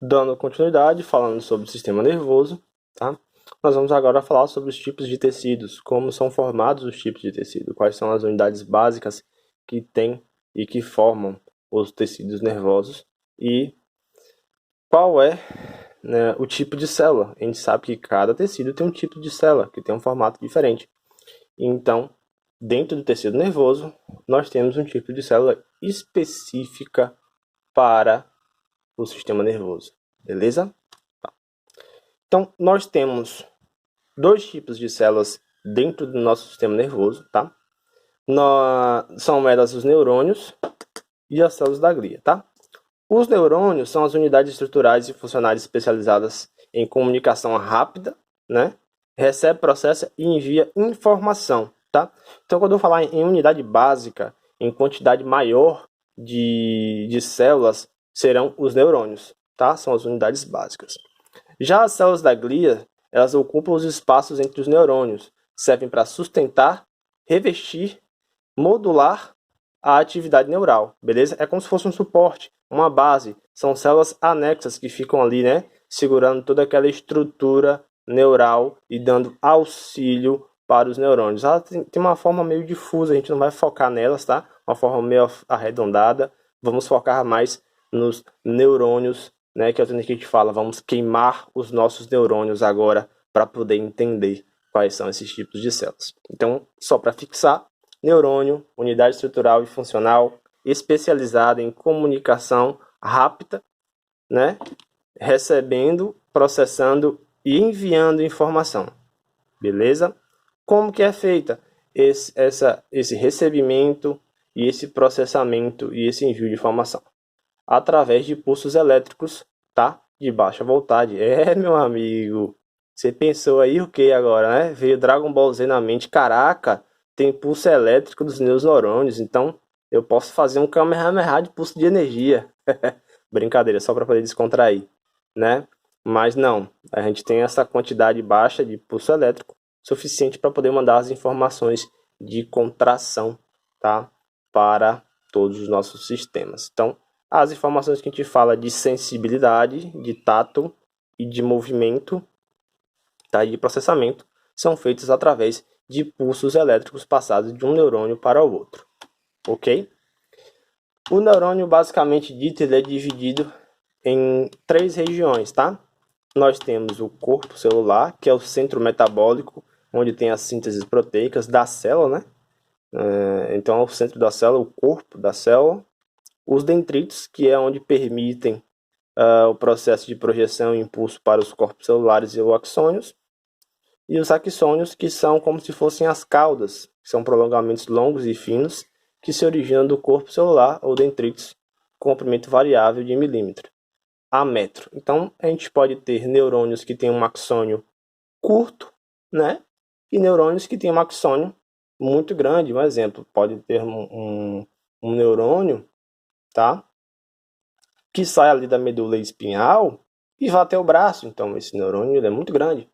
Dando continuidade, falando sobre o sistema nervoso, tá? Nós vamos agora falar sobre os tipos de tecidos, como são formados os tipos de tecido, quais são as unidades básicas que tem e que formam os tecidos nervosos e qual é, né, o tipo de célula. A gente sabe que cada tecido tem um tipo de célula, que tem um formato diferente. Então, dentro do tecido nervoso, nós temos um tipo de célula específica para o sistema nervoso, beleza? Então, nós temos dois tipos de células dentro do nosso sistema nervoso, tá? São elas os neurônios e as células da glia, tá? Os neurônios são as unidades estruturais e funcionais especializadas em comunicação rápida, né? Recebe, processa e envia informação, tá? Então, quando eu falar em unidade básica, em quantidade maior de células, serão os neurônios, tá? São as unidades básicas. Já as células da glia, elas ocupam os espaços entre os neurônios, servem para sustentar, revestir, modular a atividade neural, beleza? É como se fosse um suporte, uma base. São células anexas que ficam ali, né? Segurando toda aquela estrutura neural e dando auxílio para os neurônios. Ela tem uma forma meio difusa, a gente não vai focar nelas, tá? Uma forma meio arredondada. Vamos focar mais nos neurônios, né? Que é o que a gente fala, vamos queimar os nossos neurônios agora para poder entender quais são esses tipos de células. Então, só para fixar, neurônio, unidade estrutural e funcional especializada em comunicação rápida, né? Recebendo, processando e enviando informação. Beleza? Como que é feita esse recebimento e esse processamento e esse envio de informação? Através de pulsos elétricos, tá? De baixa voltagem. Meu amigo, você pensou aí o que agora, né? Veio Dragon Ball Z na mente. Caraca, tem pulso elétrico dos meus neurônios, então eu posso fazer um Kamehameha de pulso de energia. Brincadeira, só para poder descontrair, né? Mas não, a gente tem essa quantidade baixa de pulso elétrico suficiente para poder mandar as informações de contração, tá? Para todos os nossos sistemas. Então, as informações que a gente fala de sensibilidade, de tato e de movimento, tá? E de processamento, são feitas através de pulsos elétricos passados de um neurônio para o outro, ok? O neurônio, basicamente dito, ele é dividido em 3 regiões, tá? Nós temos o corpo celular, que é o centro metabólico, onde tem as sínteses proteicas da célula, né? Então, é o centro da célula, o corpo da célula. Os dendritos, que é onde permitem o processo de projeção e impulso para os corpos celulares e os axônios. E os axônios, que são como se fossem as caudas, que são prolongamentos longos e finos, que se originam do corpo celular ou dendritos, com comprimento variável de milímetro a metro. Então, a gente pode ter neurônios que têm um axônio curto, né? E neurônios que têm um axônio muito grande. Um exemplo, pode ter um neurônio, tá? Que sai ali da medula espinhal e vai até o braço. Então, esse neurônio ele é muito grande,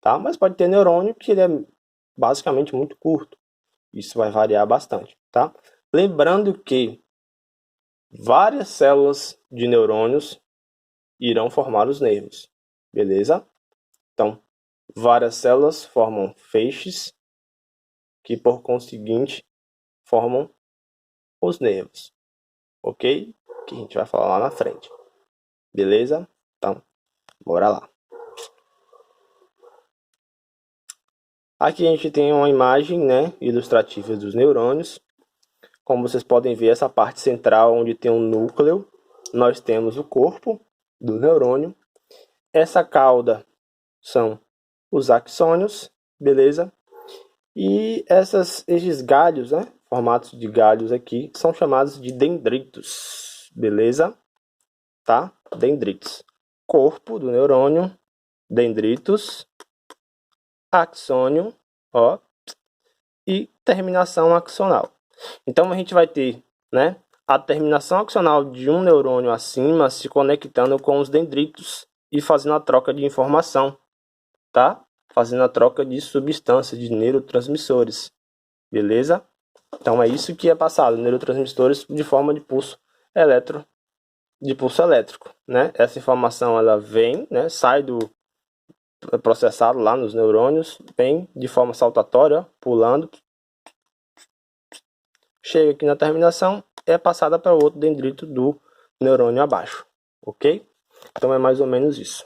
tá? Mas pode ter neurônio que ele é basicamente muito curto. Isso vai variar bastante, tá? Lembrando que várias células de neurônios irão formar os nervos, beleza? Então, várias células formam feixes, que por conseguinte formam os nervos, ok? Que a gente vai falar lá na frente, beleza? Então, bora lá. Aqui a gente tem uma imagem, né, ilustrativa dos neurônios. Como vocês podem ver, essa parte central onde tem um núcleo, nós temos o corpo do neurônio. Essa cauda são os axônios, beleza? E esses galhos, né, formatos de galhos aqui, são chamados de dendritos, beleza? Tá? Dendritos. Corpo do neurônio, dendritos, axônio, ó, e terminação axonal. Então a gente vai ter, né, a terminação axonal de um neurônio acima se conectando com os dendritos e fazendo a troca de informação, tá? Fazendo a troca de substâncias, de neurotransmissores, beleza? Então é isso que é passado, neurotransmissores de forma de pulso de pulso elétrico, né? Essa informação ela vem, né? Sai do processado lá nos neurônios, vem de forma saltatória, ó, pulando, chega aqui na terminação, é passada para o outro dendrito do neurônio abaixo, ok? Então é mais ou menos isso.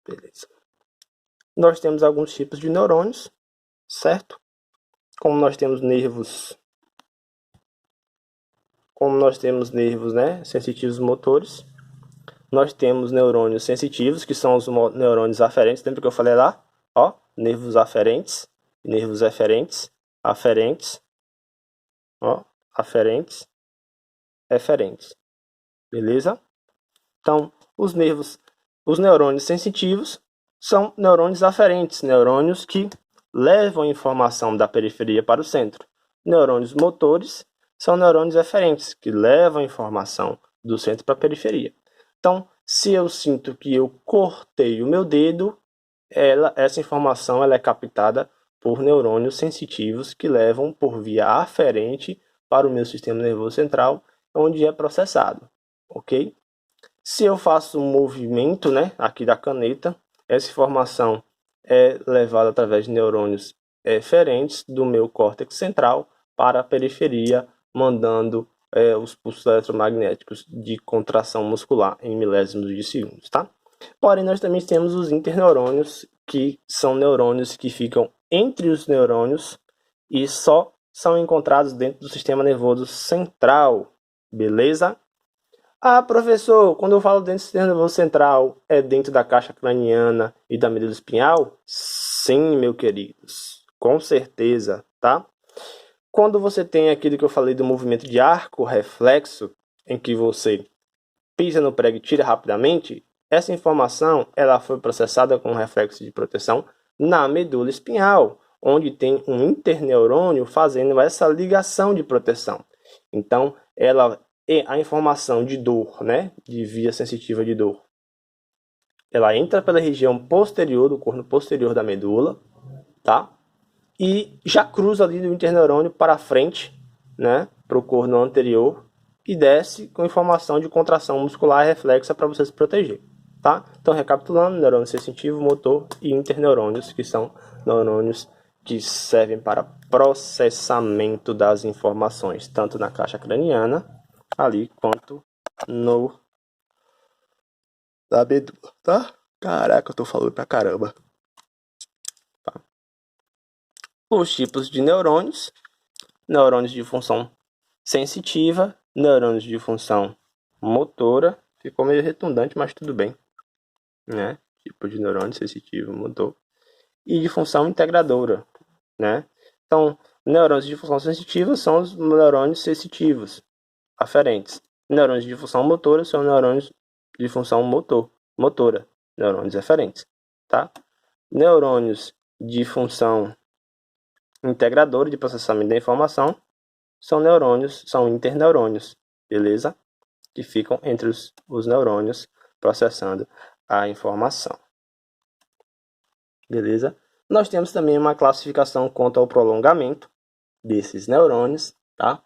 Beleza. Nós temos alguns tipos de neurônios, certo? Como nós temos nervos, né, sensitivos motores, nós temos neurônios sensitivos, que são os neurônios aferentes, lembra que eu falei lá? Ó, nervos aferentes, nervos eferentes, aferentes, ó, aferentes, eferentes. Beleza? Então, os neurônios sensitivos são neurônios aferentes, neurônios que levam informação da periferia para o centro. Neurônios motores são neurônios eferentes, que levam informação do centro para a periferia. Então, se eu sinto que eu cortei o meu dedo, essa informação ela é captada por neurônios sensitivos que levam por via aferente para o meu sistema nervoso central, onde é processado, ok? Se eu faço um movimento, né, aqui da caneta, essa informação é levada através de neurônios eferentes do meu córtex central para a periferia, mandando os pulsos eletromagnéticos de contração muscular em milésimos de segundos, tá? Porém, nós também temos os interneurônios, que são neurônios que ficam entre os neurônios e só são encontrados dentro do sistema nervoso central, beleza? Ah, professor, quando eu falo dentro do sistema nervoso central, é dentro da caixa craniana e da medula espinhal? Sim, meus queridos, com certeza, tá? Quando você tem aquilo que eu falei do movimento de arco reflexo, em que você pisa no prego e tira rapidamente, essa informação ela foi processada com reflexo de proteção na medula espinhal, onde tem um interneurônio fazendo essa ligação de proteção. Então, a informação de dor, né, de via sensitiva de dor, ela entra pela região posterior do corno posterior da medula, tá? E já cruza ali do interneurônio para frente, né, para o corno anterior e desce com informação de contração muscular reflexa para você se proteger, tá? Então, recapitulando, neurônio sensitivo, motor e interneurônios, que são neurônios que servem para processamento das informações, tanto na caixa craniana, ali, quanto na medula, tá? Caraca, eu tô falando pra caramba. Tá? Os tipos de neurônios de função sensitiva, neurônios de função motora, ficou meio redundante, mas tudo bem, né? Tipo de neurônio sensitivo, motor, e de função integradora, né? Então, neurônios de função sensitiva são os neurônios sensitivos, aferentes. Neurônios de função motora são neurônios de função motora, neurônios eferentes, tá? Neurônios de função integradora de processamento da informação são interneurônios, beleza? Que ficam entre os neurônios processando a informação. Beleza? Nós temos também uma classificação quanto ao prolongamento desses neurônios, tá?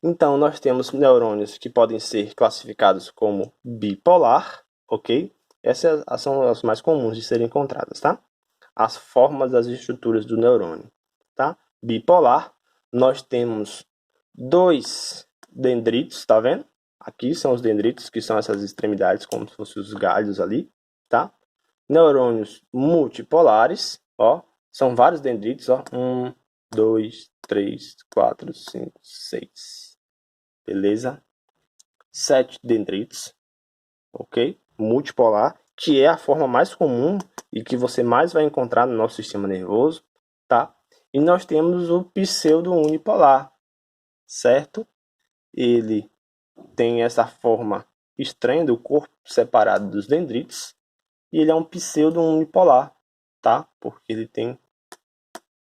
Então, nós temos neurônios que podem ser classificados como bipolar, ok? Essas são as mais comuns de serem encontradas, tá? As formas das estruturas do neurônio, tá? Bipolar, nós temos 2 dendritos, tá vendo? Aqui são os dendritos, que são essas extremidades, como se fossem os galhos ali, tá? Neurônios multipolares, ó, são vários dendritos, ó, 1, 2, 3, 4, 5, 6, beleza? 7 dendritos, ok? Multipolar, que é a forma mais comum e que você mais vai encontrar no nosso sistema nervoso, tá? E nós temos o pseudo-unipolar, certo? Ele tem essa forma estranha do corpo separado dos dendritos e ele é um pseudo-unipolar, tá? Porque ele tem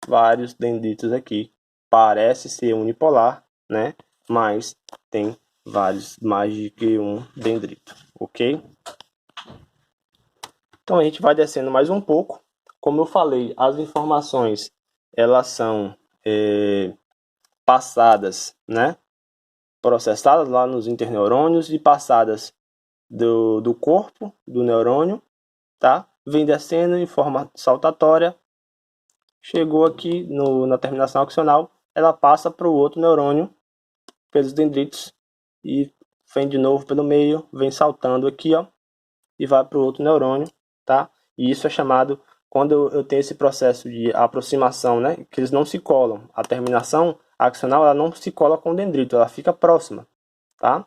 vários dendritos aqui. Parece ser unipolar, né? Mas tem mais de que um dendrito, ok? Então a gente vai descendo mais um pouco. Como eu falei, as informações elas são passadas, né? Processadas lá nos interneurônios e passadas do corpo do neurônio, tá? Vem descendo em forma saltatória, chegou aqui na terminação axonal, ela passa para o outro neurônio pelos dendritos e vem de novo pelo meio, vem saltando aqui, ó, e vai para o outro neurônio, tá? E isso é chamado, quando eu tenho esse processo de aproximação, né, que eles não se colam. A terminação axonal, ela não se cola com o dendrito, ela fica próxima, tá?